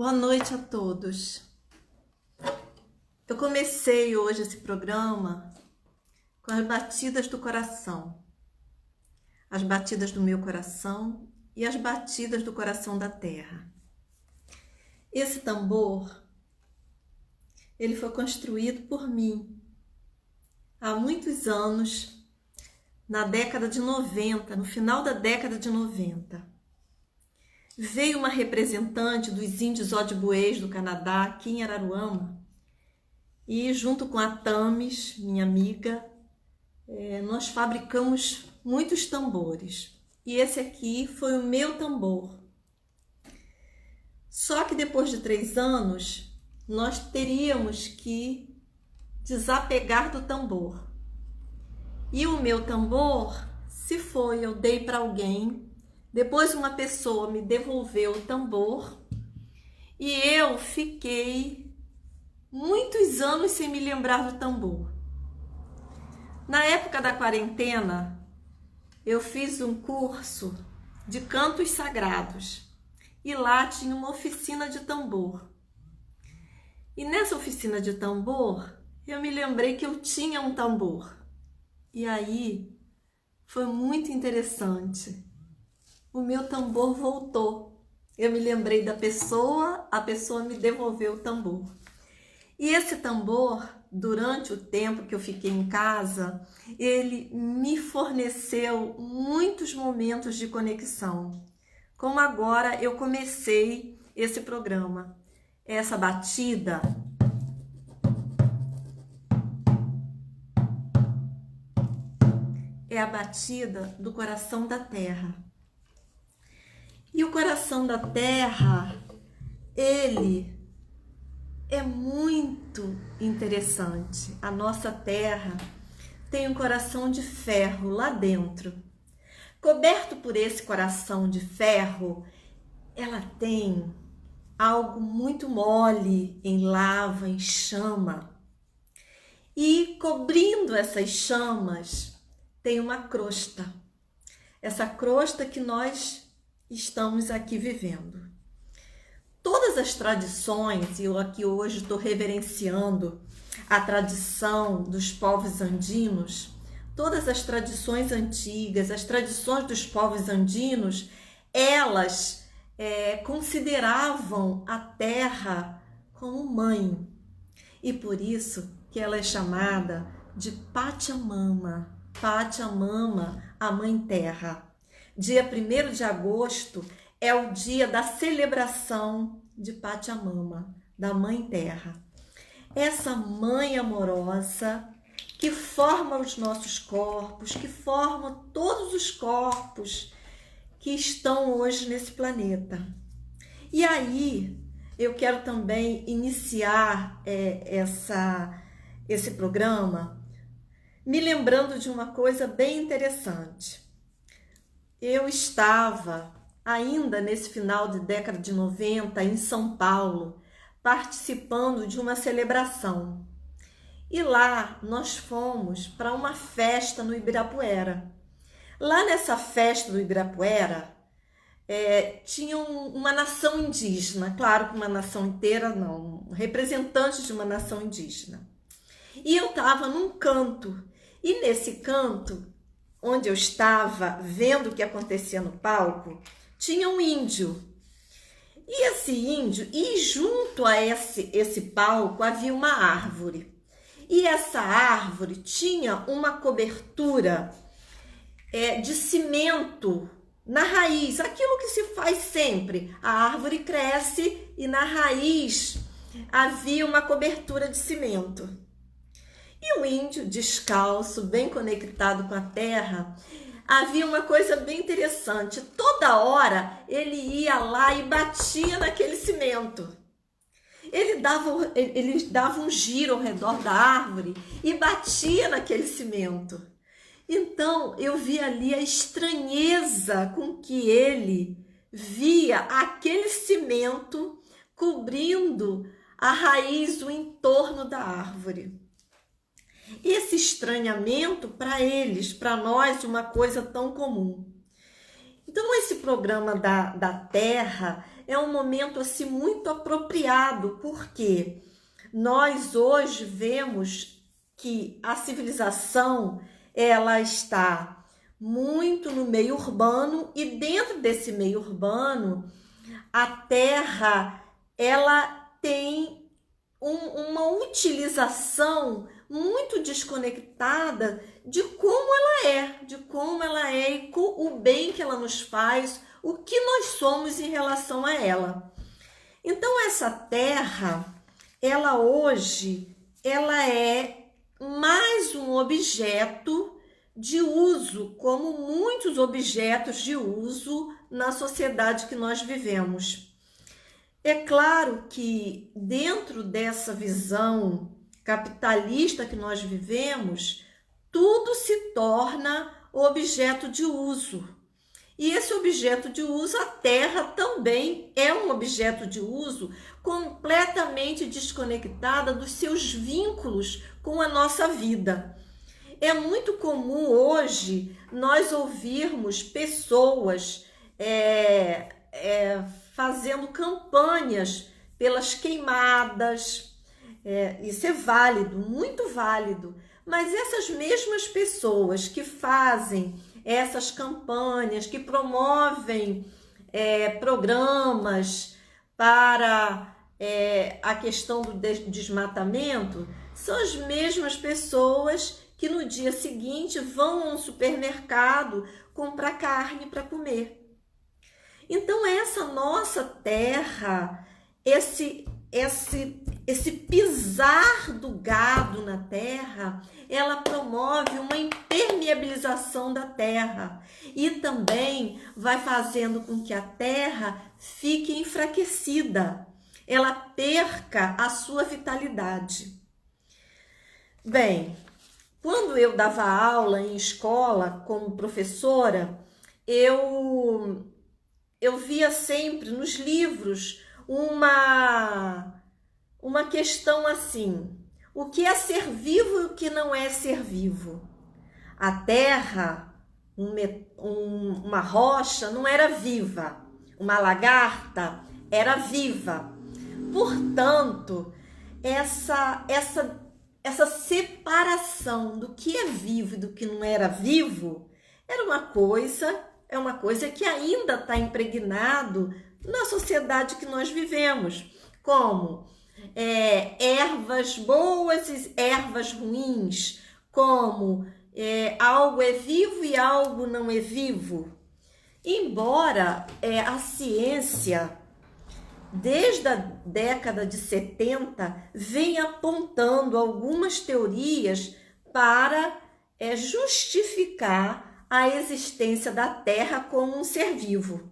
Boa noite a todos. Eu comecei hoje esse programa com as batidas do coração. As batidas do meu coração e as batidas do coração da terra. Esse tambor, ele foi construído por mim há muitos anos, na década de 90, no final da década de 90. Veio uma representante dos índios Ojibways do Canadá, aqui em Araruama, e junto com a Tamis, minha amiga, nós fabricamos muitos tambores. E esse aqui foi o meu tambor. Só que depois de 3 anos, nós teríamos que desapegar do tambor. E o meu tambor se foi, eu dei para alguém. Depois uma pessoa me devolveu o tambor e eu fiquei muitos anos sem me lembrar do tambor. Na época da quarentena, eu fiz um curso de cantos sagrados e lá tinha uma oficina de tambor. E nessa oficina de tambor, eu me lembrei que eu tinha um tambor. E aí foi muito interessante. O meu tambor voltou. Eu me lembrei da pessoa, a pessoa me devolveu o tambor. E esse tambor, durante o tempo que eu fiquei em casa, ele me forneceu muitos momentos de conexão. Como agora eu comecei esse programa. Essa batida é a batida do coração da terra. E o coração da terra, ele é muito interessante. A nossa terra tem um coração de ferro lá dentro. Coberto por esse coração de ferro, ela tem algo muito mole em lava, em chama. E cobrindo essas chamas, tem uma crosta. Essa crosta que nós estamos aqui vivendo. Todas as tradições, e eu aqui hoje estou reverenciando a tradição dos povos andinos, todas as tradições antigas, as tradições dos povos andinos, elas consideravam a terra como mãe. E por isso que ela é chamada de Pachamama. Pachamama, a mãe terra. Dia 1º de agosto é o dia da celebração de Pachamama, da Mãe Terra. Essa mãe amorosa que forma os nossos corpos, que forma todos os corpos que estão hoje nesse planeta. E aí, eu quero também iniciar esse programa me lembrando de uma coisa bem interessante. Eu estava ainda nesse final de década de 90 em São Paulo, participando de uma celebração. E lá nós fomos para uma festa no Ibirapuera. Lá nessa festa do Ibirapuera, tinha uma nação indígena, claro que uma nação inteira não, representantes de uma nação indígena. E eu estava num canto, e nesse canto, onde eu estava vendo o que acontecia no palco, tinha um índio. E esse índio, e junto a esse palco havia uma árvore. E essa árvore tinha uma cobertura de cimento na raiz, aquilo que se faz sempre. A árvore cresce e na raiz havia uma cobertura de cimento. E o índio, descalço, bem conectado com a terra, havia uma coisa bem interessante. Toda hora ele ia lá e batia naquele cimento. Ele dava um giro ao redor da árvore e batia naquele cimento. Então eu vi ali a estranheza com que ele via aquele cimento cobrindo a raiz, o entorno da árvore. Esse estranhamento para eles, para nós, uma coisa tão comum. Então esse programa da Terra é um momento assim muito apropriado, porque nós hoje vemos que a civilização ela está muito no meio urbano, e dentro desse meio urbano a terra ela tem uma utilização muito desconectada de como ela é e com o bem que ela nos faz, o que nós somos em relação a ela. Então essa terra, ela hoje, ela é mais um objeto de uso, como muitos objetos de uso na sociedade que nós vivemos. É claro que dentro dessa visão capitalista que nós vivemos, tudo se torna objeto de uso. E esse objeto de uso, a terra também é um objeto de uso completamente desconectada dos seus vínculos com a nossa vida. É muito comum hoje nós ouvirmos pessoas fazendo campanhas pelas queimadas. Isso é válido, muito válido. Mas essas mesmas pessoas que fazem essas campanhas, que promovem programas para a questão do desmatamento, são as mesmas pessoas que no dia seguinte vão ao supermercado comprar carne para comer. Então essa nossa terra, esse pisar do gado na terra, ela promove uma impermeabilização da terra e também vai fazendo com que a terra fique enfraquecida, ela perca a sua vitalidade. Bem, quando eu dava aula em escola como professora, eu via sempre nos livros uma questão assim: o que é ser vivo e o que não é ser vivo? A terra, uma rocha não era viva, uma lagarta era viva. Portanto, essa separação do que é vivo e do que não era vivo é uma coisa que ainda está impregnado na sociedade que nós vivemos, como ervas boas e ervas ruins, como algo é vivo e algo não é vivo. Embora a ciência, desde a década de 70, venha apontando algumas teorias para justificar a existência da Terra como um ser vivo.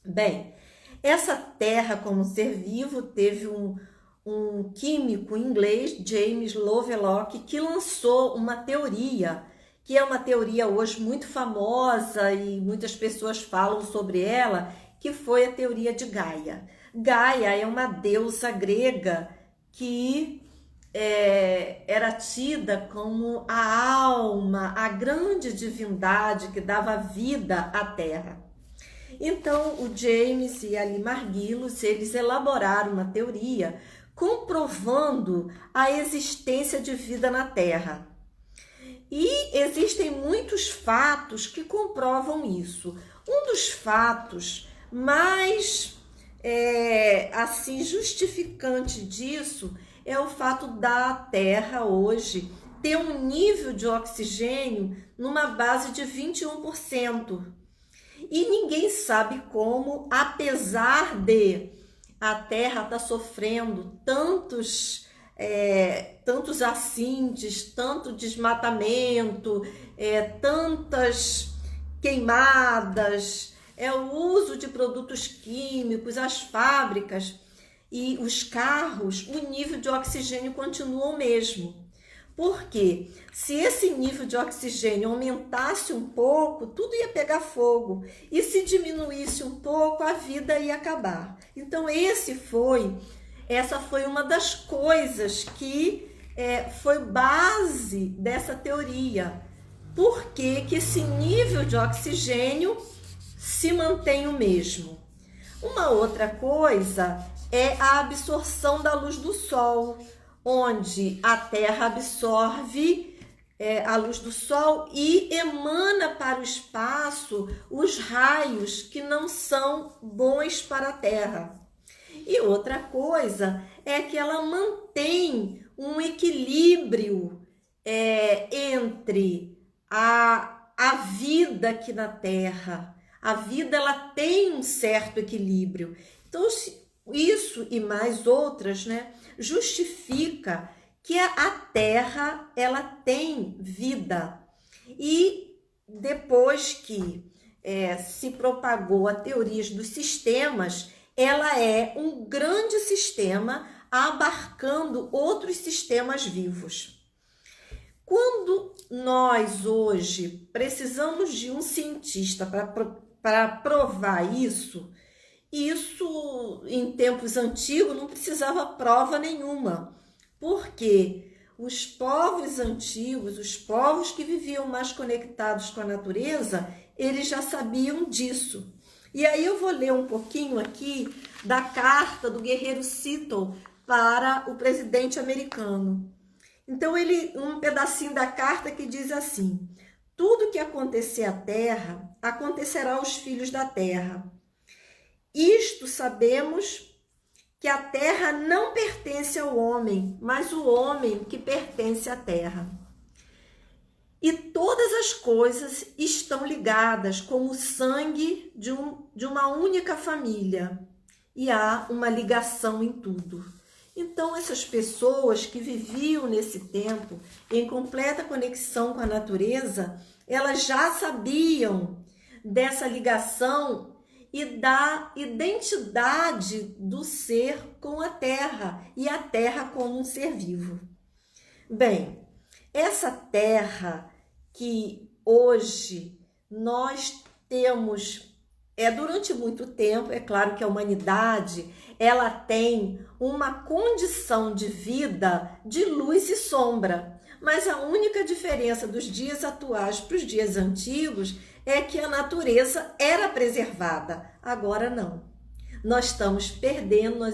Bem, essa Terra como ser vivo teve um químico inglês, James Lovelock, que lançou uma teoria, que é uma teoria hoje muito famosa e muitas pessoas falam sobre ela, que foi a teoria de Gaia. Gaia é uma deusa grega que era tida como a alma, a grande divindade que dava vida à Terra. Então, o James e a Lee Margulis, eles elaboraram uma teoria comprovando a existência de vida na Terra. E existem muitos fatos que comprovam isso. Um dos fatos mais assim justificante disso é o fato da Terra hoje ter um nível de oxigênio numa base de 21%. E ninguém sabe como, apesar de a Terra estar sofrendo tantos acidentes, tanto desmatamento, tantas queimadas, o uso de produtos químicos, as fábricas e os carros, o nível de oxigênio continua o mesmo. Porque se esse nível de oxigênio aumentasse um pouco, tudo ia pegar fogo. E se diminuísse um pouco, a vida ia acabar. Então essa foi uma das coisas que foi base dessa teoria. Por que esse nível de oxigênio se mantém o mesmo? Uma outra coisa é a absorção da luz do Sol, onde a Terra absorve a luz do Sol e emana para o espaço os raios que não são bons para a Terra. E outra coisa é que ela mantém um equilíbrio entre a vida aqui na Terra. A vida, ela tem um certo equilíbrio. Então, isso e mais outras, né, justifica que a Terra, ela tem vida. E depois que se propagou a teoria dos sistemas, ela é um grande sistema abarcando outros sistemas vivos. Quando nós hoje precisamos de um cientista para provar isso em tempos antigos não precisava prova nenhuma, porque os povos antigos, os povos que viviam mais conectados com a natureza, eles já sabiam disso. E aí eu vou ler um pouquinho aqui da carta do guerreiro Seattle para o presidente americano. Então, um pedacinho da carta que diz assim: tudo que acontecer à terra, acontecerá aos filhos da terra. Isto sabemos que a terra não pertence ao homem, mas o homem que pertence à terra. E todas as coisas estão ligadas como o sangue de uma única família. E há uma ligação em tudo. Então, essas pessoas que viviam nesse tempo em completa conexão com a natureza, elas já sabiam dessa ligação e da identidade do ser com a Terra e a Terra como um ser vivo. Bem, essa Terra que hoje nós temos durante muito tempo, é claro que a humanidade ela tem uma condição de vida de luz e sombra, mas a única diferença dos dias atuais para os dias antigos é que a natureza era preservada, agora não. Nós estamos perdendo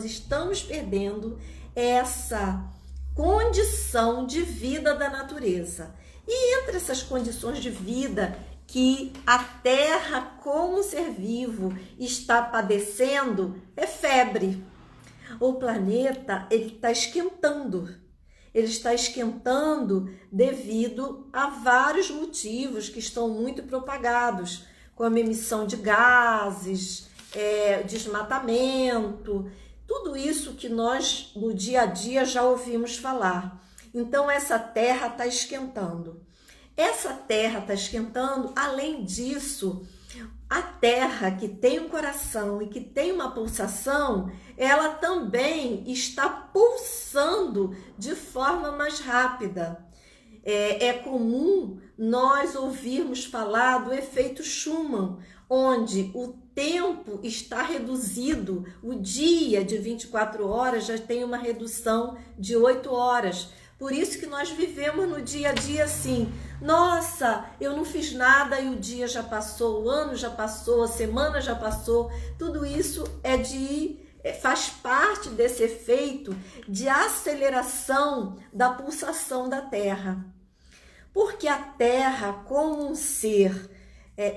essa condição de vida da natureza. E entre essas condições de vida que a Terra, como ser vivo, está padecendo, é febre. O planeta está esquentando. Ele está esquentando devido a vários motivos que estão muito propagados, como a emissão de gases, desmatamento, tudo isso que nós no dia a dia já ouvimos falar. Então essa Terra está esquentando. Essa Terra está esquentando, além disso, a Terra que tem um coração e que tem uma pulsação, ela também está pulsando de forma mais rápida. É comum nós ouvirmos falar do efeito Schumann, onde o tempo está reduzido, o dia de 24 horas já tem uma redução de 8 horas. Por isso que nós vivemos no dia a dia assim, nossa, eu não fiz nada e o dia já passou, o ano já passou, a semana já passou. Tudo isso faz parte desse efeito de aceleração da pulsação da Terra. Porque a Terra, como um ser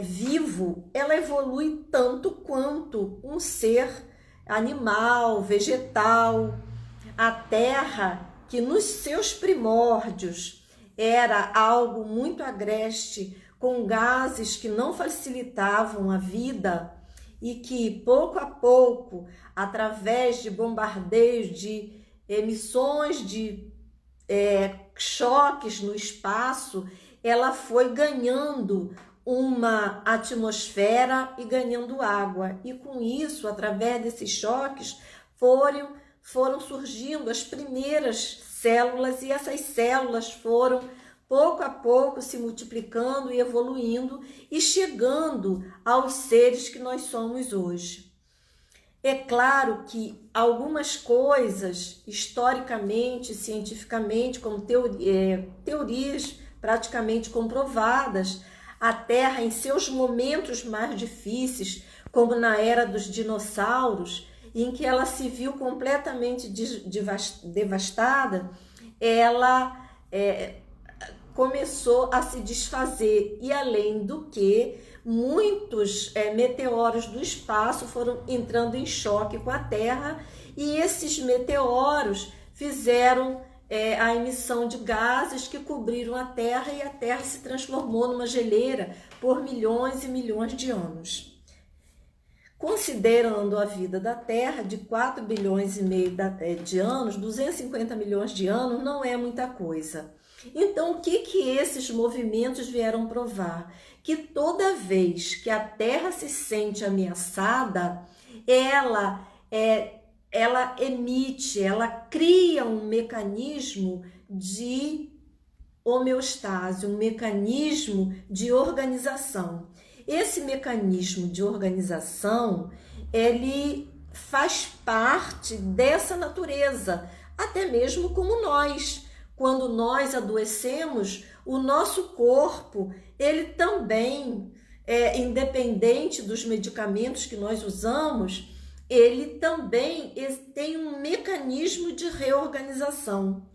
vivo, ela evolui tanto quanto um ser animal, vegetal. A Terra, que nos seus primórdios era algo muito agreste, com gases que não facilitavam a vida e que pouco a pouco, através de bombardeios, de emissões de choques no espaço, ela foi ganhando uma atmosfera e ganhando água. E com isso, através desses choques, foram surgindo as primeiras células e essas células foram pouco a pouco se multiplicando e evoluindo e chegando aos seres que nós somos hoje. É claro que algumas coisas, historicamente, cientificamente, como teorias praticamente comprovadas, a Terra, em seus momentos mais difíceis, como na era dos dinossauros, em que ela se viu completamente devastada, ela começou a se desfazer. E além do que, muitos meteoros do espaço foram entrando em choque com a Terra, e esses meteoros fizeram a emissão de gases que cobriram a Terra, e a Terra se transformou numa geleira por milhões e milhões de anos. Considerando a vida da Terra de 4 bilhões e meio de anos, 250 milhões de anos não é muita coisa. Então, o que esses movimentos vieram provar? Que toda vez que a Terra se sente ameaçada, ela emite, ela cria um mecanismo de homeostase, um mecanismo de organização. Esse mecanismo de organização, ele faz parte dessa natureza, até mesmo como nós. Quando nós adoecemos, o nosso corpo, ele também, independente dos medicamentos que nós usamos, ele também tem um mecanismo de reorganização.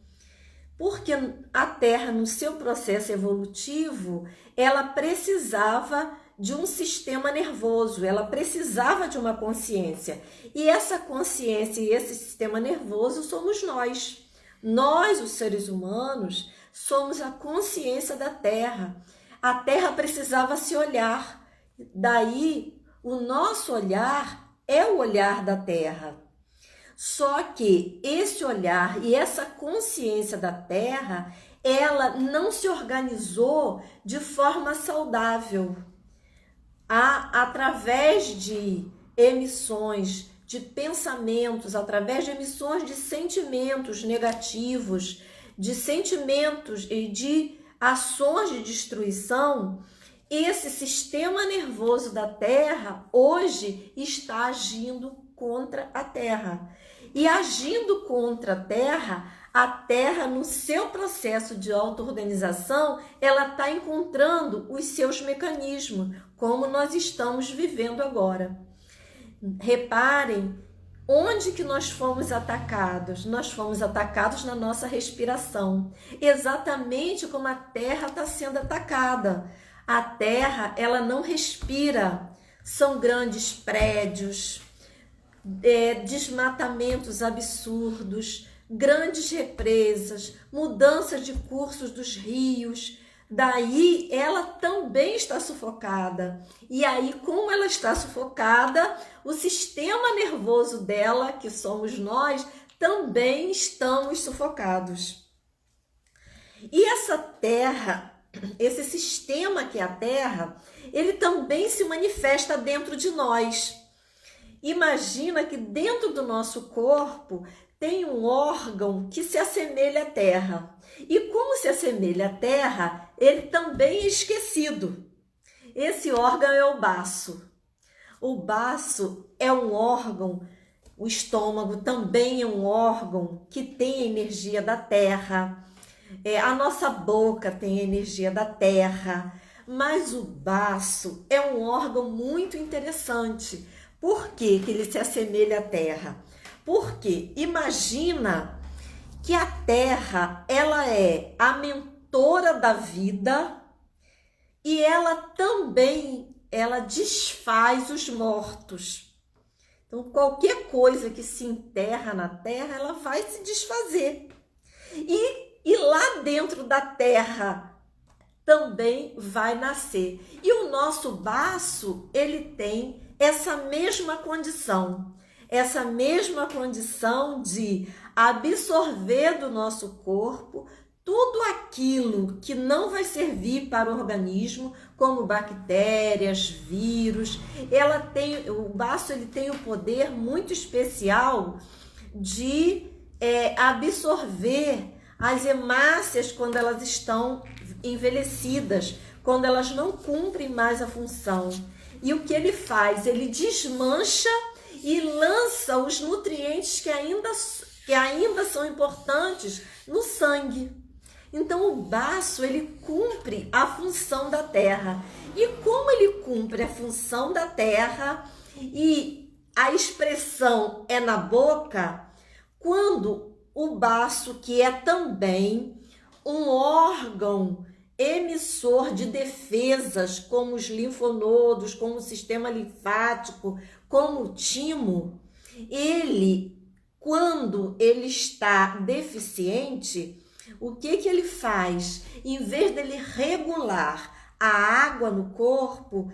Porque a Terra, no seu processo evolutivo, ela precisava de um sistema nervoso, ela precisava de uma consciência. E essa consciência e esse sistema nervoso somos nós. Nós, os seres humanos, somos a consciência da Terra. A Terra precisava se olhar. Daí, o nosso olhar é o olhar da Terra. Só que esse olhar e essa consciência da Terra, ela não se organizou de forma saudável. Através de emissões de pensamentos, através de emissões de sentimentos negativos, de sentimentos e de ações de destruição, esse sistema nervoso da Terra hoje está agindo contra a Terra. E agindo contra a Terra, no seu processo de auto-organização, ela está encontrando os seus mecanismos, como nós estamos vivendo agora. Reparem, onde que nós fomos atacados? Nós fomos atacados na nossa respiração, exatamente como a Terra está sendo atacada. A Terra, ela não respira, são grandes prédios, desmatamentos absurdos, grandes represas, mudanças de cursos dos rios. Daí ela também está sufocada. E aí, como ela está sufocada, o sistema nervoso dela, que somos nós, também estamos sufocados. E essa Terra, esse sistema que é a Terra, ele também se manifesta dentro de nós. Imagina que dentro do nosso corpo tem um órgão que se assemelha à Terra. E como se assemelha à Terra, ele também é esquecido. Esse órgão é o baço. O baço é um órgão, o estômago também é um órgão que tem a energia da Terra. A nossa boca tem a energia da Terra. Mas o baço é um órgão muito interessante. Por que ele se assemelha à Terra? Porque imagina que a Terra, ela é a mentora da vida e ela também, ela desfaz os mortos. Então, qualquer coisa que se enterra na Terra, ela vai se desfazer. E lá dentro da Terra também vai nascer. E o nosso baço, ele tem essa mesma condição de absorver do nosso corpo tudo aquilo que não vai servir para o organismo, como bactérias, vírus. O baço, ele tem o poder muito especial de absorver as hemácias quando elas estão envelhecidas, quando elas não cumprem mais a função. E o que ele faz? Ele desmancha e lança os nutrientes que ainda são importantes no sangue. Então, o baço, ele cumpre a função da Terra. E como ele cumpre a função da Terra, E a expressão é na boca quando o baço, que é também um órgão emissor de defesas, como os linfonodos, como o sistema linfático, como o timo, quando ele está deficiente, o que ele faz? Em vez dele regular a água no corpo,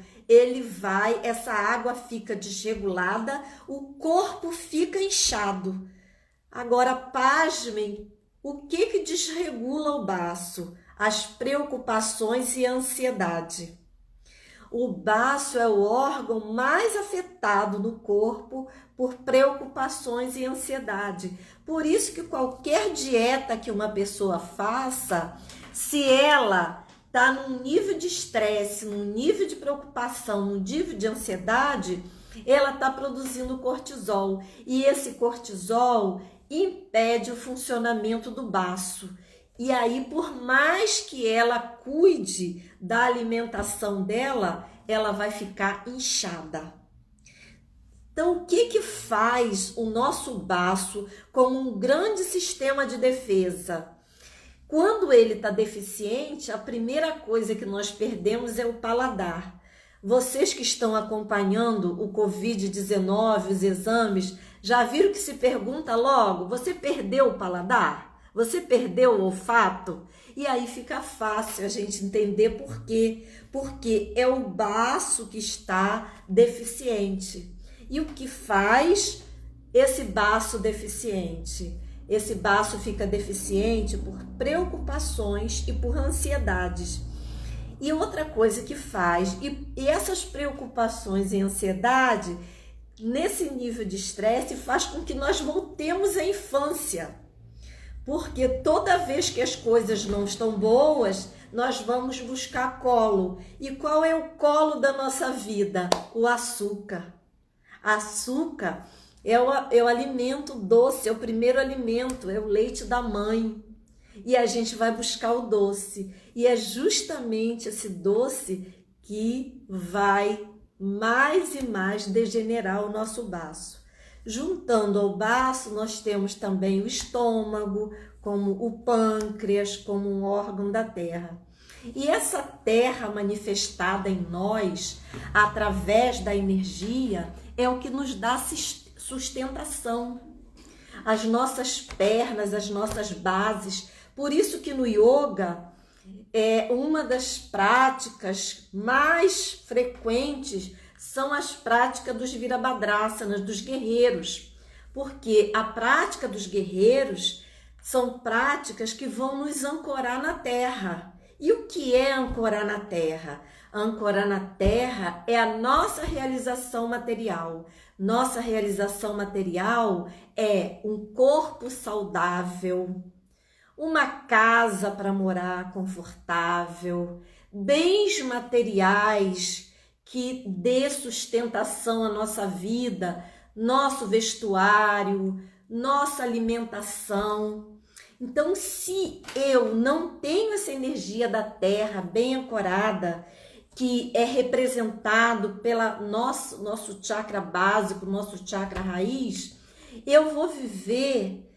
essa água fica desregulada, o corpo fica inchado. Agora, pasmem, o que desregula o baço? As preocupações e a ansiedade. O baço é o órgão mais afetado no corpo por preocupações e ansiedade. Por isso que qualquer dieta que uma pessoa faça, se ela está num nível de estresse, num nível de preocupação, num nível de ansiedade, ela está produzindo cortisol. E esse cortisol impede o funcionamento do baço. E aí, por mais que ela cuide da alimentação dela, ela vai ficar inchada. Então, o que faz o nosso baço como um grande sistema de defesa? Quando ele está deficiente, a primeira coisa que nós perdemos é o paladar. Vocês que estão acompanhando o Covid-19, os exames, já viram que se pergunta logo, você perdeu o paladar? Você perdeu o olfato? E aí fica fácil a gente entender por quê. Porque é o baço que está deficiente. E o que faz esse baço deficiente? Esse baço fica deficiente por preocupações e por ansiedades. E outra coisa que faz, e essas preocupações e ansiedade, nesse nível de estresse, faz com que nós voltemos à infância. Porque toda vez que as coisas não estão boas, nós vamos buscar colo. E qual é o colo da nossa vida? O açúcar. Açúcar é o alimento doce, é o primeiro alimento, é o leite da mãe. E a gente vai buscar o doce. E é justamente esse doce que vai mais e mais degenerar o nosso baço. Juntando ao baço, nós temos também o estômago, como o pâncreas, como um órgão da terra. E essa terra manifestada em nós, através da energia, é o que nos dá sustentação. As nossas pernas, as nossas bases. Por isso que no yoga, uma das práticas mais frequentes são as práticas dos virabhadrasanas, dos guerreiros, porque a prática dos guerreiros são práticas que vão nos ancorar na terra. E o que é ancorar na terra? Ancorar na terra é a nossa realização material. Nossa realização material é um corpo saudável, uma casa para morar confortável, bens materiais que dê sustentação à nossa vida, nosso vestuário, nossa alimentação. Então, se eu não tenho essa energia da terra bem ancorada, que é representado pelo nosso chakra básico, nosso chakra raiz, eu vou viver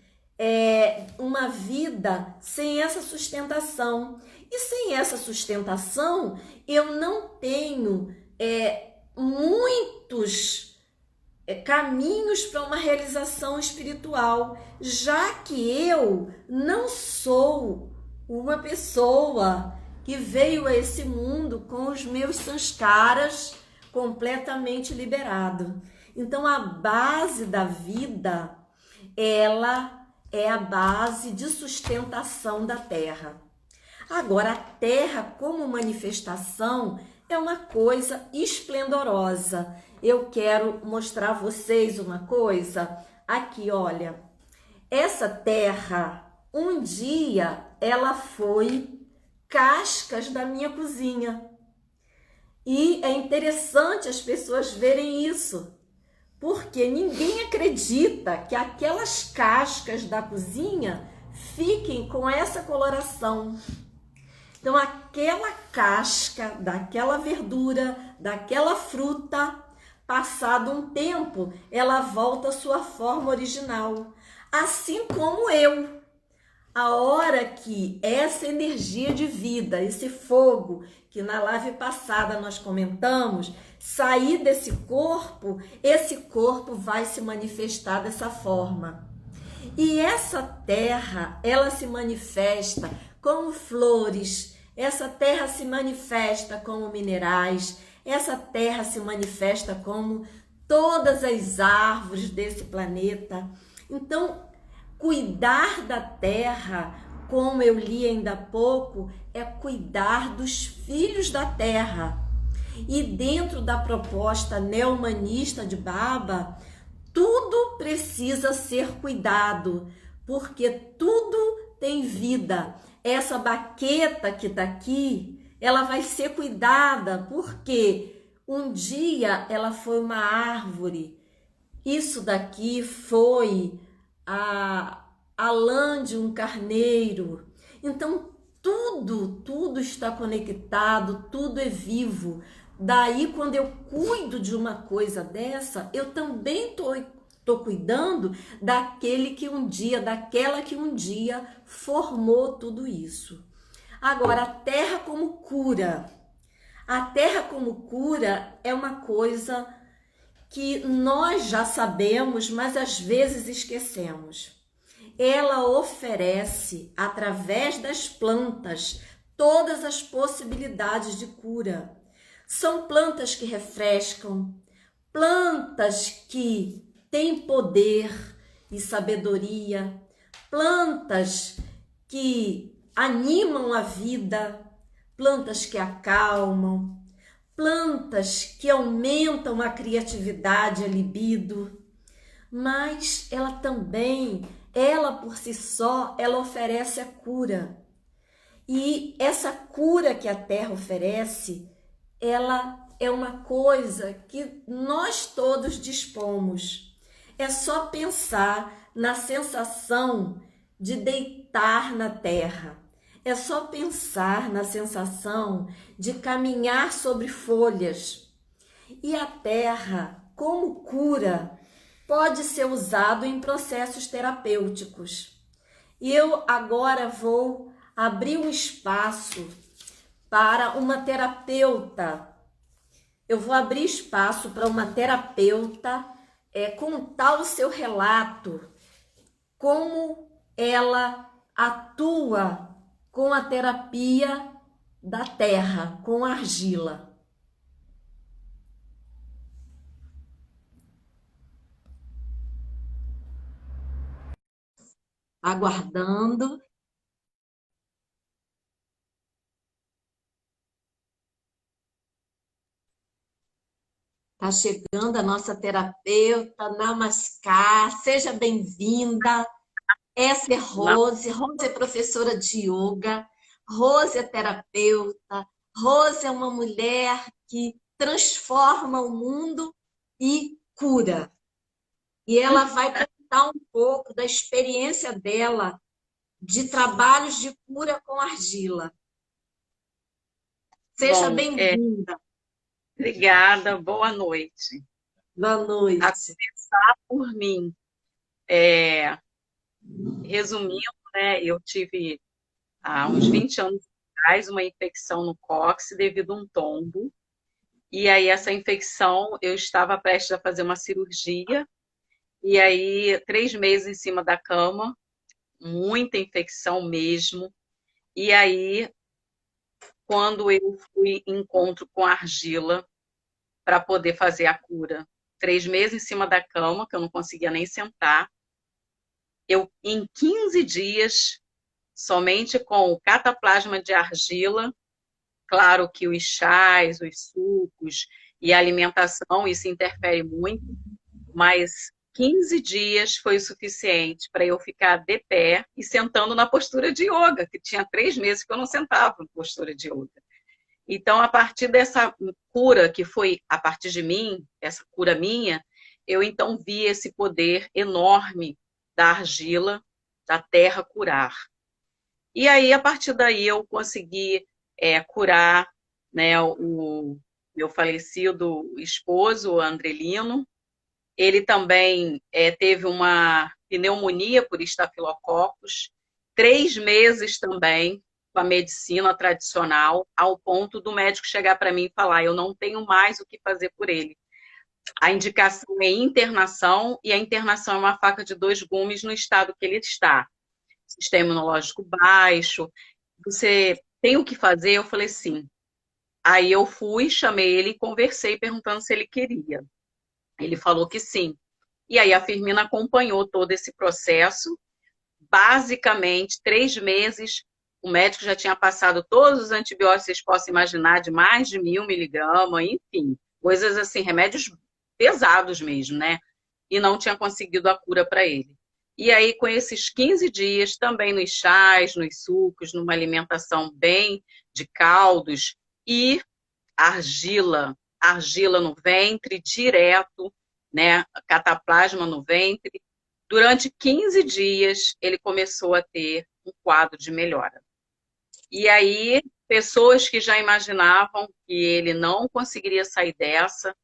uma vida sem essa sustentação. E sem essa sustentação, eu não tenho muitos caminhos para uma realização espiritual, já que eu não sou uma pessoa que veio a esse mundo com os meus sanskaras completamente liberado. Então, a base da vida, ela é a base de sustentação da terra. Agora, a terra como manifestação é uma coisa esplendorosa. Eu quero mostrar a vocês uma coisa. Aqui, olha. Essa terra, um dia, ela foi cascas da minha cozinha. E é interessante as pessoas verem isso, porque ninguém acredita que aquelas cascas da cozinha fiquem com essa coloração. Então, aquela casca daquela verdura, daquela fruta, passado um tempo, ela volta à sua forma original. Assim como eu. A hora que essa energia de vida, esse fogo que na live passada nós comentamos, sair desse corpo, esse corpo vai se manifestar dessa forma. E essa terra, ela se manifesta como flores, essa terra se manifesta como minerais, essa terra se manifesta como todas as árvores desse planeta. Então, cuidar da terra, como eu li ainda há pouco, é cuidar dos filhos da terra. E dentro da proposta neo-humanista de Baba, tudo precisa ser cuidado, porque tudo tem vida. Essa baqueta que está aqui, ela vai ser cuidada, porque um dia ela foi uma árvore. Isso daqui foi a lã de um carneiro. Então, tudo está conectado, tudo é vivo. Daí, quando eu cuido de uma coisa dessa, eu também tô cuidando daquele que um dia, daquela que um dia formou tudo isso. Agora, a terra como cura. A terra como cura é uma coisa que nós já sabemos, mas às vezes esquecemos. Ela oferece, através das plantas, todas as possibilidades de cura. São plantas que refrescam, plantas que têm poder e sabedoria, plantas que animam a vida, plantas que acalmam, plantas que aumentam a criatividade, a libido, mas ela também, ela por si só, ela oferece a cura. E essa cura que a terra oferece, ela é uma coisa que nós todos dispomos. É só pensar na sensação de deitar na terra. É só pensar na sensação de caminhar sobre folhas. E a terra, como cura, pode ser usado em processos terapêuticos. E eu agora vou abrir um espaço para uma terapeuta. Eu vou abrir espaço para uma terapeuta contar o seu relato, como ela atua com a terapia da terra, com argila. Aguardando. Tá chegando a nossa terapeuta, Namaskar, seja bem-vinda. Essa é Rose, Rose é professora de yoga, Rose é terapeuta, Rose é uma mulher que transforma o mundo e cura. E ela vai contar um pouco da experiência dela de trabalhos de cura com argila. Seja Bom, bem-vinda. obrigada, boa noite. Boa A noite. começar por mim, é, resumindo, né, eu tive há uns 20 anos atrás uma infecção no cóccix devido a um tombo, e aí essa infecção, eu estava prestes a fazer uma cirurgia, e aí 3 meses em cima da cama, muita infecção mesmo, e aí quando eu fui em encontro com a argila para poder fazer a cura, 3 meses em cima da cama, que eu não conseguia nem sentar, eu, em 15 dias, somente com o cataplasma de argila, claro que os chás, os sucos e a alimentação, isso interfere muito, mas 15 dias foi o suficiente para eu ficar de pé e sentando na postura de yoga, que tinha 3 meses que eu não sentava na postura de yoga. Então, a partir dessa cura que foi a partir de mim, essa cura minha, eu então vi esse poder enorme da argila, da terra curar. E aí, a partir daí, eu consegui curar, né, meu falecido esposo, Andrelino. Ele também teve uma pneumonia por estafilococcus, 3 meses também com a medicina tradicional, ao ponto do médico chegar para mim e falar: eu não tenho mais o que fazer por ele. A indicação é internação, e a internação é uma faca de dois gumes no estado que ele está. Sistema imunológico baixo, você tem o que fazer? Eu falei sim. Aí eu fui, chamei ele e conversei perguntando se ele queria. Ele falou que sim. E aí a Firmina acompanhou todo esse processo, basicamente 3 meses. O médico já tinha passado todos os antibióticos que vocês possam imaginar, de mais de 1.000 miligramas, enfim, coisas assim, remédios pesados mesmo, né? E não tinha conseguido a cura para ele. E aí, com esses 15 dias, também nos chás, nos sucos, numa alimentação bem de caldos e argila no ventre, direto, né? Cataplasma no ventre. Durante 15 dias, ele começou a ter um quadro de melhora. E aí, pessoas que já imaginavam que ele não conseguiria sair dessa,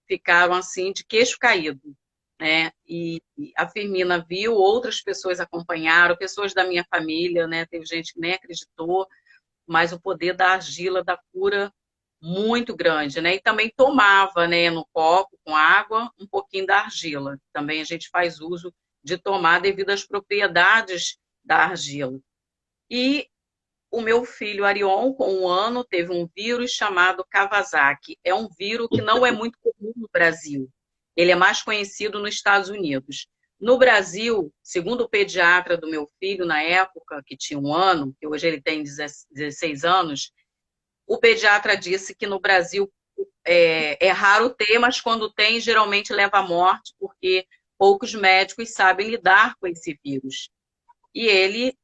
ficaram assim, de queixo caído, né? E a Firmina viu, outras pessoas acompanharam, pessoas da minha família, né? Teve gente que nem acreditou, mas o poder da argila, da cura, muito grande, né? E também tomava, né, no copo com água, um pouquinho da argila. Também a gente faz uso de tomar devido às propriedades da argila. E o meu filho Arion, com 1 ano, teve um vírus chamado Kawasaki. É um vírus que não é muito comum no Brasil. Ele é mais conhecido nos Estados Unidos. No Brasil, segundo o pediatra do meu filho, na época, que tinha 1 ano, que hoje ele tem 16 anos, o pediatra disse que no Brasil é raro ter, mas quando tem, geralmente leva à morte, porque poucos médicos sabem lidar com esse vírus. E ele,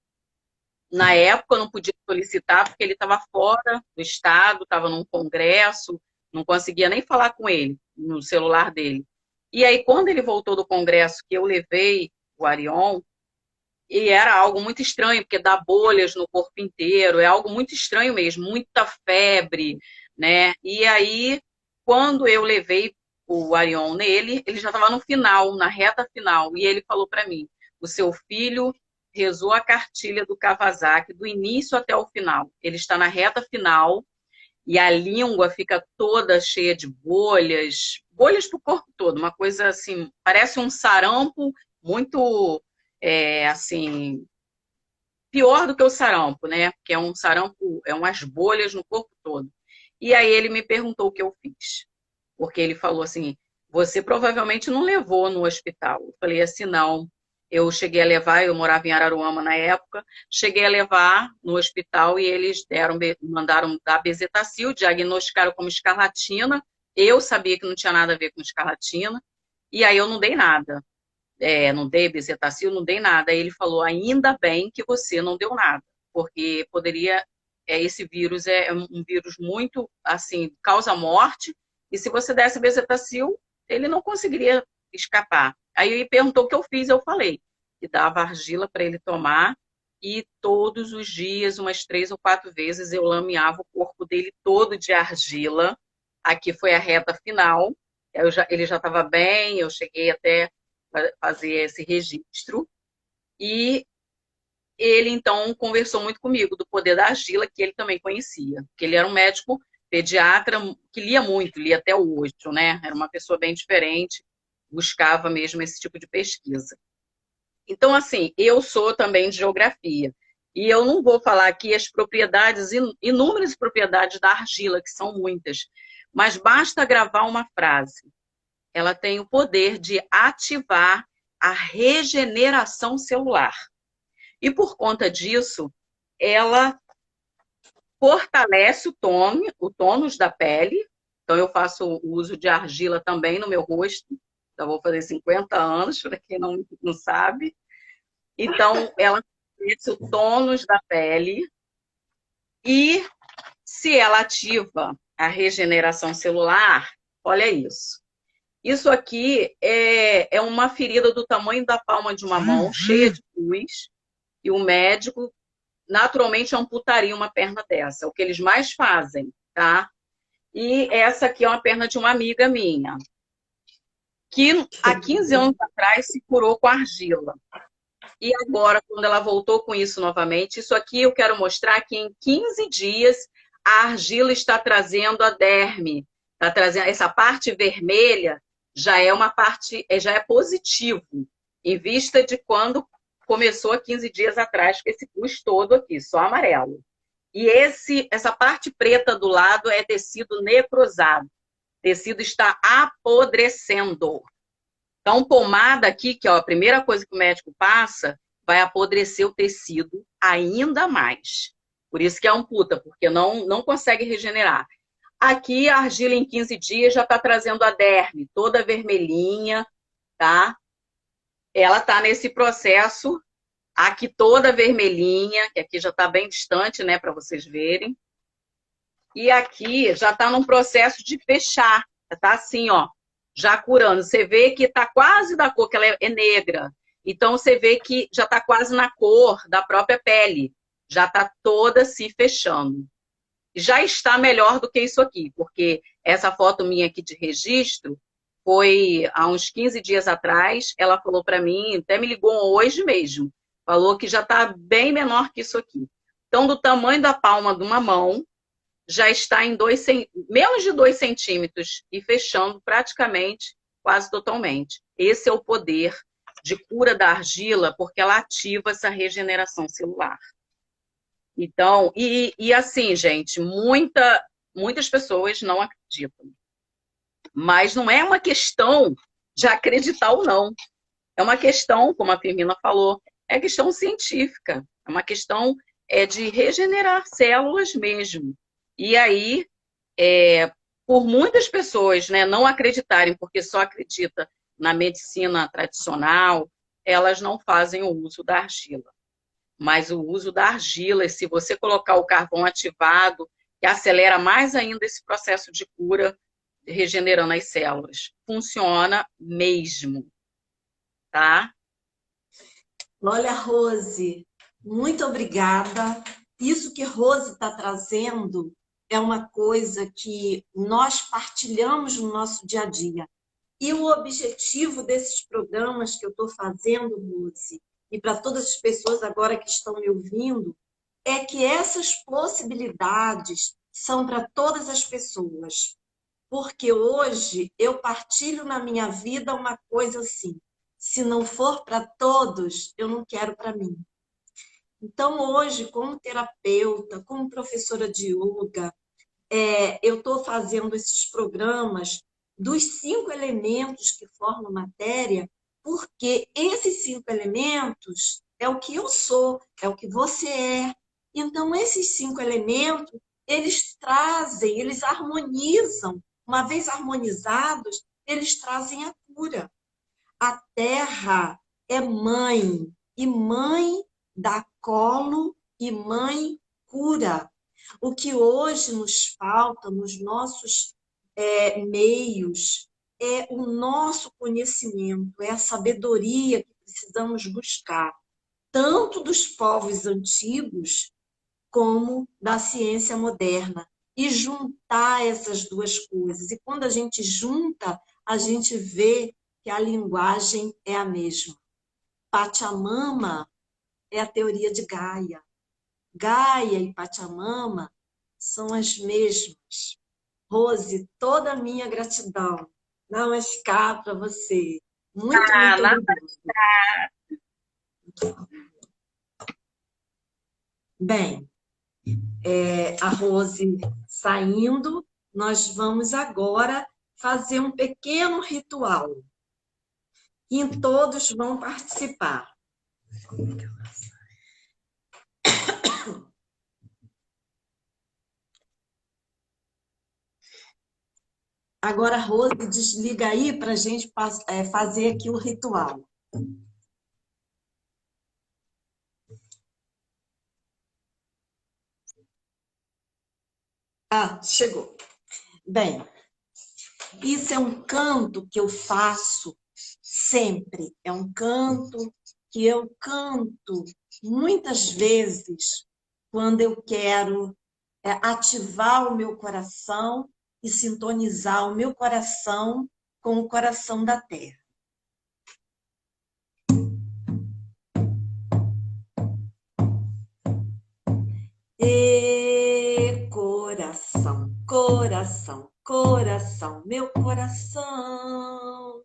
na época, não podia solicitar, porque ele estava fora do estado, estava num congresso, não conseguia nem falar com ele no celular dele. E aí, quando ele voltou do congresso, que eu levei o Arion, e era algo muito estranho, porque dá bolhas no corpo inteiro, é algo muito estranho mesmo, muita febre, né? E aí, quando eu levei o Arion nele, ele já estava no final, na reta final, e ele falou para mim: o seu filho rezou a cartilha do Kawasaki do início até o final. Ele está na reta final e a língua fica toda cheia de bolhas, bolhas para o corpo todo, uma coisa assim, parece um sarampo muito, assim, pior do que o sarampo, né? Porque é um sarampo, é umas bolhas no corpo todo. E aí ele me perguntou o que eu fiz, porque ele falou assim: você provavelmente não levou no hospital. Eu falei assim: não. Eu cheguei a levar, eu morava em Araruama na época, cheguei a levar no hospital e eles mandaram dar bezetacil, diagnosticaram como escarlatina. Eu sabia que não tinha nada a ver com escarlatina, e aí eu não dei nada. Não dei bezetacil, não dei nada. Aí ele falou: ainda bem que você não deu nada, porque poderia, esse vírus é um vírus muito, assim, causa morte, e se você desse bezetacil, ele não conseguiria escapar. Aí ele perguntou o que eu fiz, eu falei que dava argila para ele tomar, e todos os dias, umas 3 ou 4 vezes, eu lameava o corpo dele todo de argila. Aqui foi a reta final, ele já estava bem, eu cheguei até fazer esse registro, e ele então conversou muito comigo do poder da argila, que ele também conhecia, que ele era um médico pediatra que lia muito, lia até hoje, né? Era uma pessoa bem diferente, buscava mesmo esse tipo de pesquisa. Então, assim, eu sou também de geografia, e eu não vou falar aqui as propriedades, inúmeras propriedades da argila, que são muitas, mas basta gravar uma frase: ela tem o poder de ativar a regeneração celular. E por conta disso, ela fortalece o tônus da pele. Então, eu faço uso de argila também no meu rosto. Já vou fazer 50 anos, para quem não sabe. Então, ela fortalece o tônus da pele. E se ela ativa a regeneração celular, olha isso. Isso aqui é uma ferida do tamanho da palma de uma mão, cheia de pus, e o médico naturalmente amputaria uma perna dessa. É o que eles mais fazem, tá? E essa aqui é uma perna de uma amiga minha, que há 15 anos atrás se curou com argila. E agora, quando ela voltou com isso novamente, isso aqui eu quero mostrar que em 15 dias a argila está trazendo a derme, está trazendo essa parte vermelha, já é uma parte, já é positivo, em vista de quando começou há 15 dias atrás, com esse pus todo aqui, só amarelo. E essa parte preta do lado é tecido necrosado. O tecido está apodrecendo. Então, pomada aqui, que é a primeira coisa que o médico passa, vai apodrecer o tecido ainda mais. Por isso que é amputa, porque não consegue regenerar. Aqui, a argila em 15 dias já está trazendo a derme, toda vermelhinha, tá? Ela está nesse processo, aqui toda vermelhinha, que aqui já está bem distante, né, para vocês verem. E aqui já está num processo de fechar, tá assim, ó, já curando. Você vê que está quase da cor, que ela é negra. Então, você vê que já está quase na cor da própria pele. Já está toda se fechando. Já está melhor do que isso aqui, porque essa foto minha aqui de registro foi há uns 15 dias atrás. Ela falou para mim, até me ligou hoje mesmo, falou que já está bem menor que isso aqui. Então, do tamanho da palma de uma mão, já está em menos de 2 centímetros e fechando praticamente, quase totalmente. Esse é o poder de cura da argila, porque ela ativa essa regeneração celular. Então, e assim, gente, muitas pessoas não acreditam. Mas não é uma questão de acreditar ou não. É uma questão, como a Firmina falou, é questão científica. É uma questão de regenerar células mesmo. E aí, por muitas pessoas, né, não acreditarem, porque só acredita na medicina tradicional, elas não fazem o uso da argila. Mas o uso da argila, se você colocar o carvão ativado, que acelera mais ainda esse processo de cura, regenerando as células. Funciona mesmo, tá? Olha, Rose, muito obrigada. Isso que Rose está trazendo é uma coisa que nós partilhamos no nosso dia a dia. E o objetivo desses programas que eu estou fazendo, Rose, e para todas as pessoas agora que estão me ouvindo, é que essas possibilidades são para todas as pessoas. Porque hoje eu partilho na minha vida uma coisa assim: se não for para todos, eu não quero para mim. Então, hoje, como terapeuta, como professora de yoga, eu estou fazendo esses programas dos 5 elementos que formam matéria, porque esses 5 elementos é o que eu sou, é o que você é. Então, esses 5 elementos, eles trazem, eles harmonizam. Uma vez harmonizados, eles trazem a cura. A terra é mãe, e mãe dá colo, e mãe cura. O que hoje nos falta nos nossos meios é o nosso conhecimento, é a sabedoria que precisamos buscar, tanto dos povos antigos como da ciência moderna, e juntar essas duas coisas. E quando a gente junta, a gente vê que a linguagem é a mesma. Pachamama é a teoria de Gaia. Gaia e Pachamama são as mesmas. Rose, toda a minha gratidão. Namaskar para você. Muito, muito Nada. obrigada. Bem, a Rose saindo, nós vamos agora fazer um pequeno ritual. E todos vão participar. Agora, Rose, desliga aí para a gente fazer aqui o ritual. Ah, chegou. Bem, isso é um canto que eu faço sempre. É um canto que eu canto muitas vezes quando eu quero ativar o meu coração e sintonizar o meu coração com o coração da terra. E coração, coração, coração, meu coração.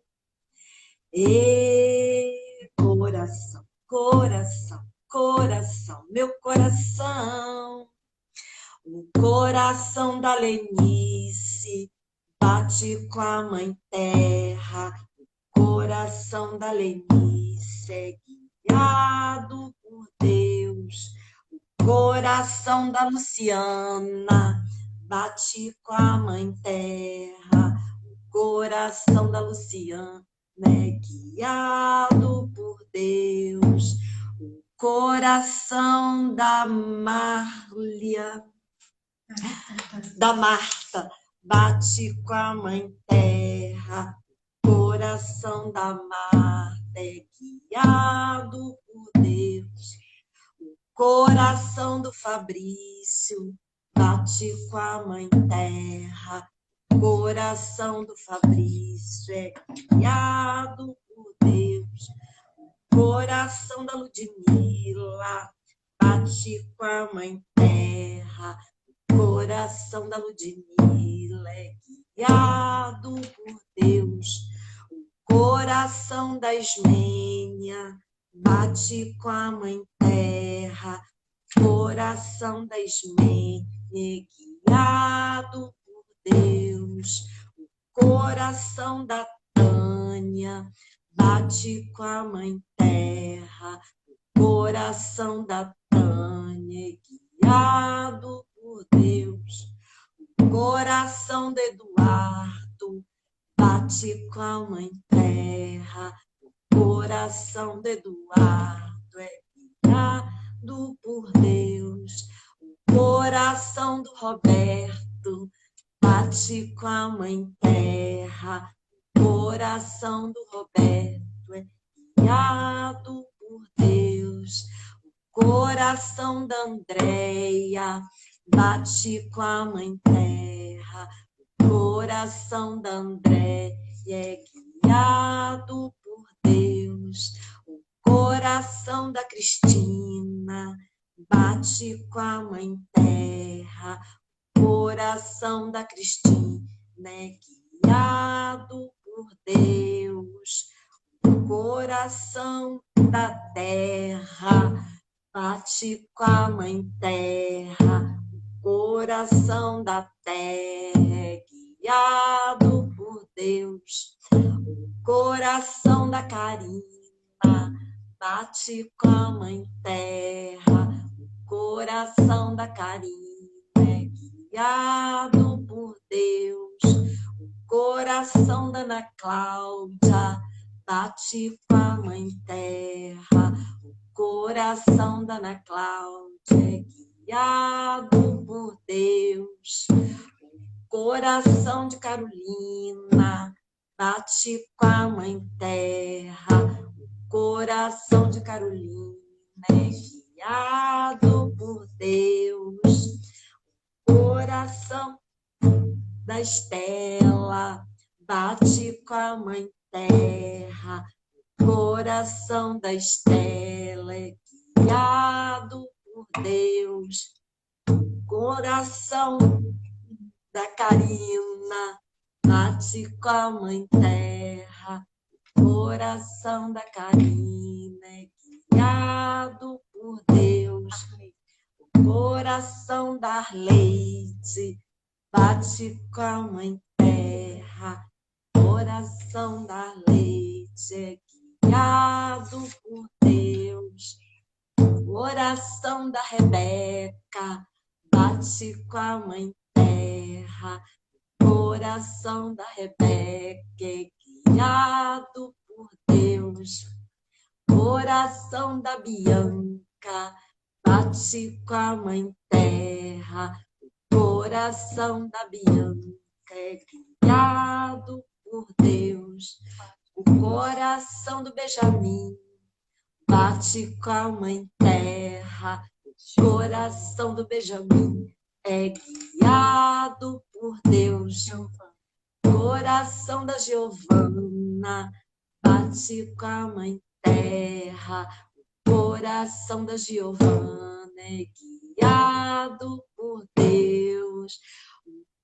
E coração, coração, coração, meu coração. O coração da Lenice bate com a mãe terra. O coração da Lenice é guiado por Deus. O coração da Luciana bate com a mãe terra. O coração da Luciana é guiado por Deus. O coração da Marta bate com a mãe terra. O coração da Marta é guiado por Deus. O coração do Fabrício bate com a mãe terra. O coração do Fabrício é guiado por Deus. O coração da Ludmila bate com a mãe terra. O coração da Ludmila é guiado por Deus. O coração da Ismênia bate com a mãe terra. O coração da Ismênia é guiado por Deus. O coração da Tânia bate com a mãe terra. O coração da Tânia é guiado por Deus. O coração do Eduardo bate com a mãe terra. O coração do Eduardo é guiado por Deus. O coração do Roberto bate com a mãe terra. O coração do Roberto é guiado por Deus. O coração da Andréia bate com a mãe terra. O coração da Andréia é guiado por Deus. O coração da Cristina bate com a mãe terra. O coração da Cristina é guiado por Deus. O coração da terra bate com a mãe terra. O coração da terra é guiado por Deus. O coração da Karina bate com a mãe terra. O coração da Karina é guiado por Deus. O coração da Ana Cláudia bate com a mãe terra. O coração da Ana Cláudia é guiado por Deus. O coração de Carolina bate com a mãe terra. O coração de Carolina é guiado por Deus. O coração da Estela bate com a mãe terra. O coração da Estela é guiado por Deus. O coração da Karina bate com a mãe terra. O coração da Karina é guiado por Deus. O coração da Arleide bate com a mãe terra. O coração da Arleide é guiado por Deus. O coração da Rebeca bate com a mãe terra. O coração da Rebeca é guiado por Deus. O coração da Bianca bate com a mãe terra. O coração da Bianca é guiado por Deus. O coração do Benjamin bate com a mãe terra. O coração do Benjamin é guiado por Deus. Coração da Giovana bate com a mãe terra. Coração da Giovana é guiado por Deus.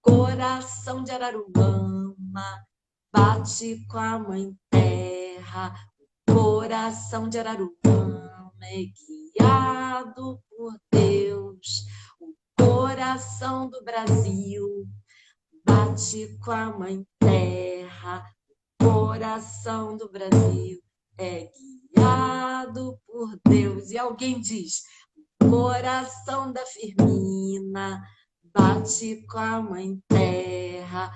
Coração de Araruama bate com a mãe terra. Coração de Araruama é guiado por Deus. O coração do Brasil bate com a mãe terra. Coração do Brasil é guiado por Deus. E alguém diz: coração da Firmina bate com a mãe terra.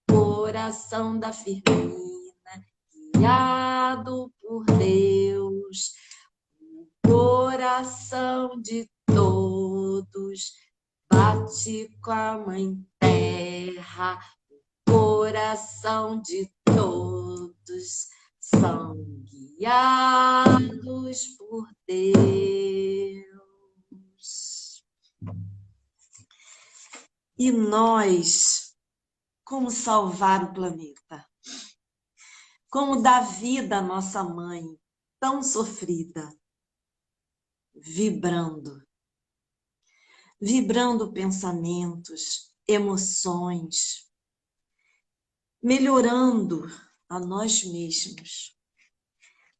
Coração da Firmina guiado por Deus. Coração de todos bate com a mãe terra. Coração de todos são guiados por Deus. E nós, como salvar o planeta? Como dar vida à nossa mãe, tão sofrida? Vibrando pensamentos, emoções, melhorando a nós mesmos,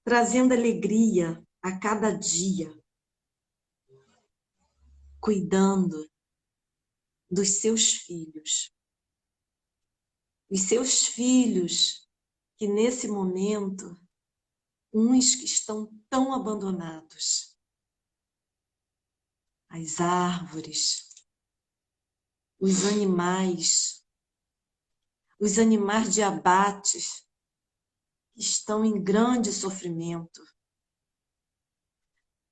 trazendo alegria a cada dia, cuidando dos seus filhos. Os seus filhos que nesse momento, uns que estão tão abandonados, as árvores, os animais de abate estão em grande sofrimento,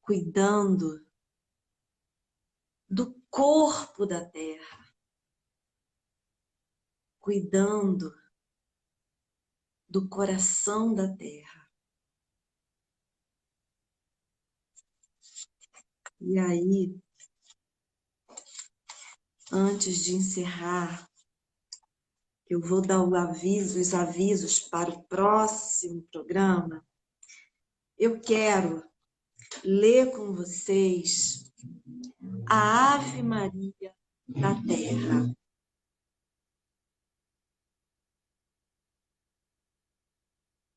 cuidando do corpo da terra, cuidando do coração da terra. E aí, antes de encerrar, eu vou dar os avisos para o próximo programa. Eu quero ler com vocês a Ave Maria da Terra.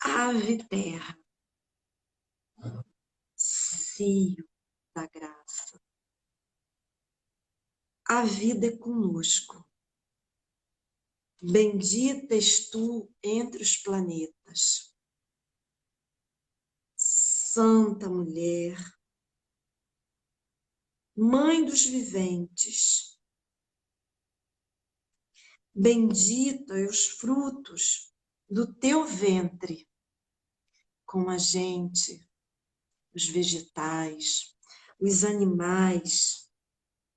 Ave Terra, cio da graça. A vida é conosco. Bendita és tu entre os planetas. Santa Mulher, Mãe dos viventes, bendito é os frutos do teu ventre, como a gente, os vegetais, os animais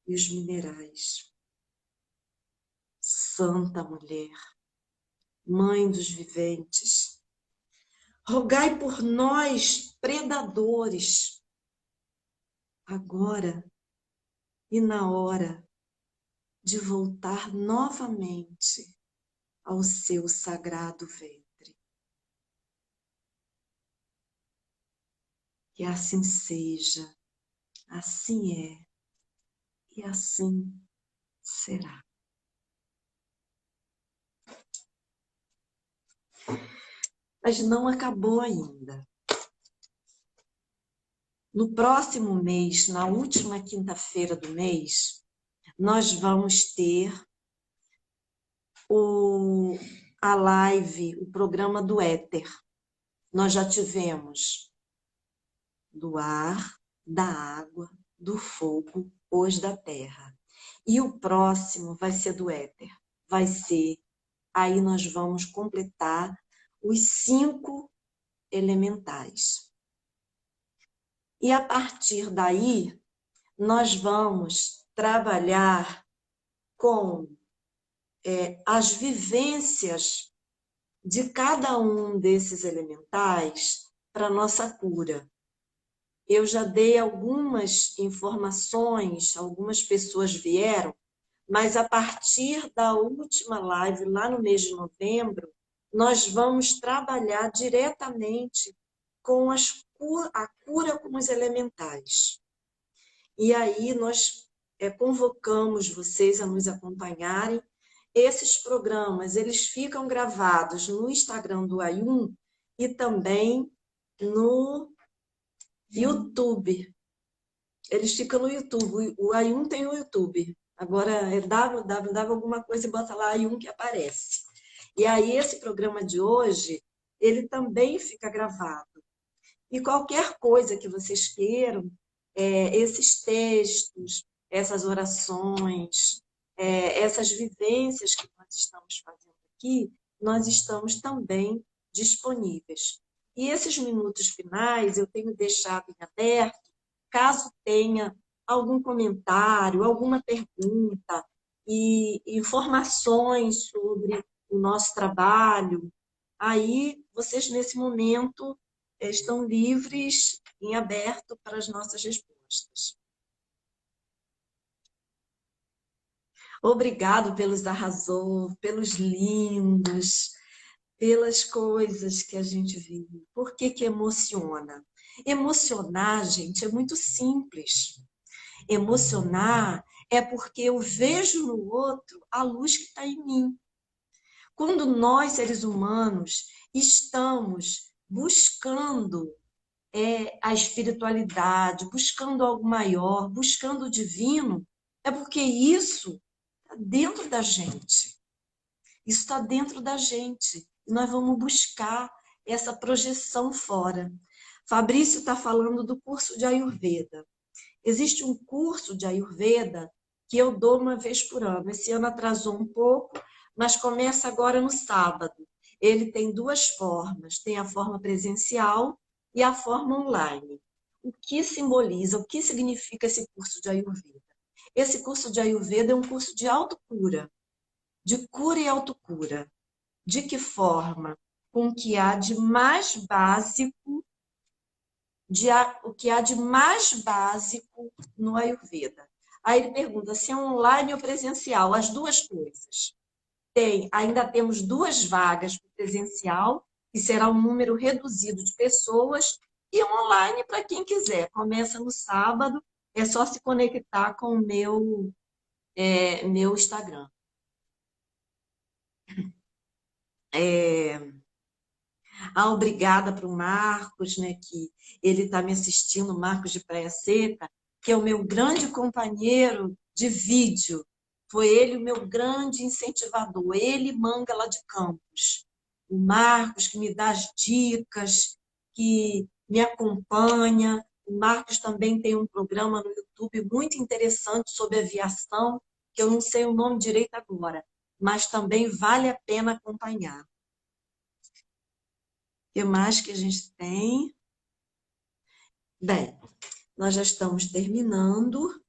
e os minerais. Santa Mulher, Mãe dos viventes, rogai por nós, predadores, agora e na hora de voltar novamente ao seu sagrado ventre. Que assim seja, assim é e assim será. Mas não acabou ainda. No próximo mês, na última quinta-feira do mês, nós vamos ter a live, o programa do éter. Nós já tivemos do ar, da água, do fogo, hoje da terra. E o próximo vai ser do éter. Aí nós vamos completar os 5 elementais. E a partir daí, nós vamos trabalhar com as vivências de cada um desses elementais para a nossa cura. Eu já dei algumas informações, algumas pessoas vieram mas a partir da última live, lá no mês de novembro, nós vamos trabalhar diretamente com a cura com os elementais. E aí nós convocamos vocês a nos acompanharem. Esses programas, eles ficam gravados no Instagram do Ayun e também no YouTube. Eles ficam no YouTube. O Ayun tem o YouTube. Agora é www alguma coisa e bota lá Ayun que aparece. E aí esse programa de hoje, ele também fica gravado. E qualquer coisa que vocês queiram, esses textos, essas orações, essas vivências que nós estamos fazendo aqui, nós estamos também disponíveis. E esses minutos finais eu tenho deixado em aberto, caso tenha algum comentário, alguma pergunta e informações sobre o nosso trabalho, aí vocês nesse momento estão livres em aberto para as nossas respostas. Obrigado pelos arrasou, pelos lindos, pelas coisas que a gente vive. Por que que emociona? Emocionar, gente, é muito simples. Emocionar é porque eu vejo no outro a luz que está em mim. Quando nós, seres humanos, estamos buscando a espiritualidade, buscando algo maior, buscando o divino, é porque isso está dentro da gente. Isso está dentro da gente. E nós vamos buscar essa projeção fora. Fabrício está falando do curso de Ayurveda. Existe um curso de Ayurveda que eu dou uma vez por ano. Esse ano atrasou um pouco, mas começa agora no sábado. Ele tem duas formas. Tem a forma presencial e a forma online. O que simboliza, o que significa esse curso de Ayurveda? Esse curso de Ayurveda é um curso de autocura, de cura e autocura. De que forma? Com o que há de mais básico, o que há de mais básico no Ayurveda. Aí ele pergunta se é online ou presencial, as duas coisas. Ainda temos 2 vagas para presencial, que será um número reduzido de pessoas, e online para quem quiser. Começa no sábado, é só se conectar com o meu Instagram. Obrigada para o Marcos, né, que ele está me assistindo, Marcos de Praia Seca, que é o meu grande companheiro de vídeo. Foi ele o meu grande incentivador, ele e Mangala de Campos. O Marcos que me dá as dicas, que me acompanha. O Marcos também tem um programa no YouTube muito interessante sobre aviação, que eu não sei o nome direito agora, mas também vale a pena acompanhar. O que mais que a gente tem? Bem, nós já estamos terminando.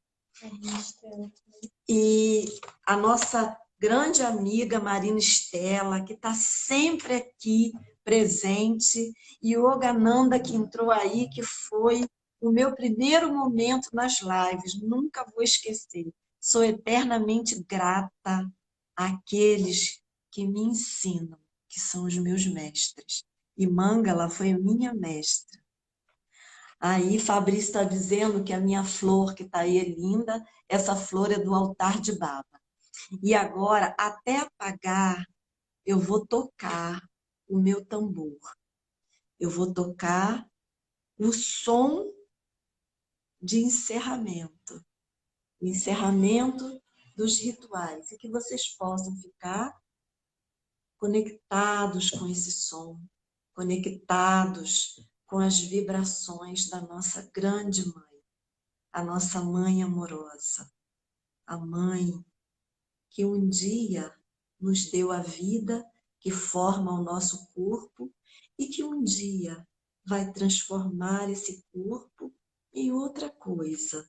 E a nossa grande amiga Marina Estela, que está sempre aqui presente, e o Yogananda, que entrou aí, que foi o meu primeiro momento nas lives, nunca vou esquecer. Sou eternamente grata àqueles que me ensinam, que são os meus mestres. E Mangala foi a minha mestra. Aí Fabrício está dizendo que a minha flor que está aí é linda, essa flor é do altar de Baba. E agora, até apagar, eu vou tocar o meu tambor. Eu vou tocar o som de encerramento. O encerramento dos rituais. E que vocês possam ficar conectados com esse som, conectados com as vibrações da nossa grande mãe, a nossa mãe amorosa, a mãe que um dia nos deu a vida que forma o nosso corpo e que um dia vai transformar esse corpo em outra coisa.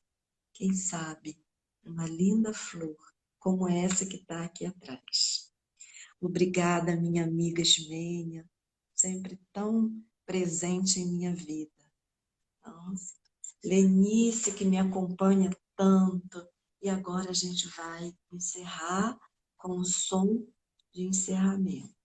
Quem sabe, uma linda flor como essa que está aqui atrás. Obrigada, minha amiga Ismênia, sempre tão presente em minha vida. Nossa. Lenice, que me acompanha tanto E agora a gente vai encerrar com o som de encerramento.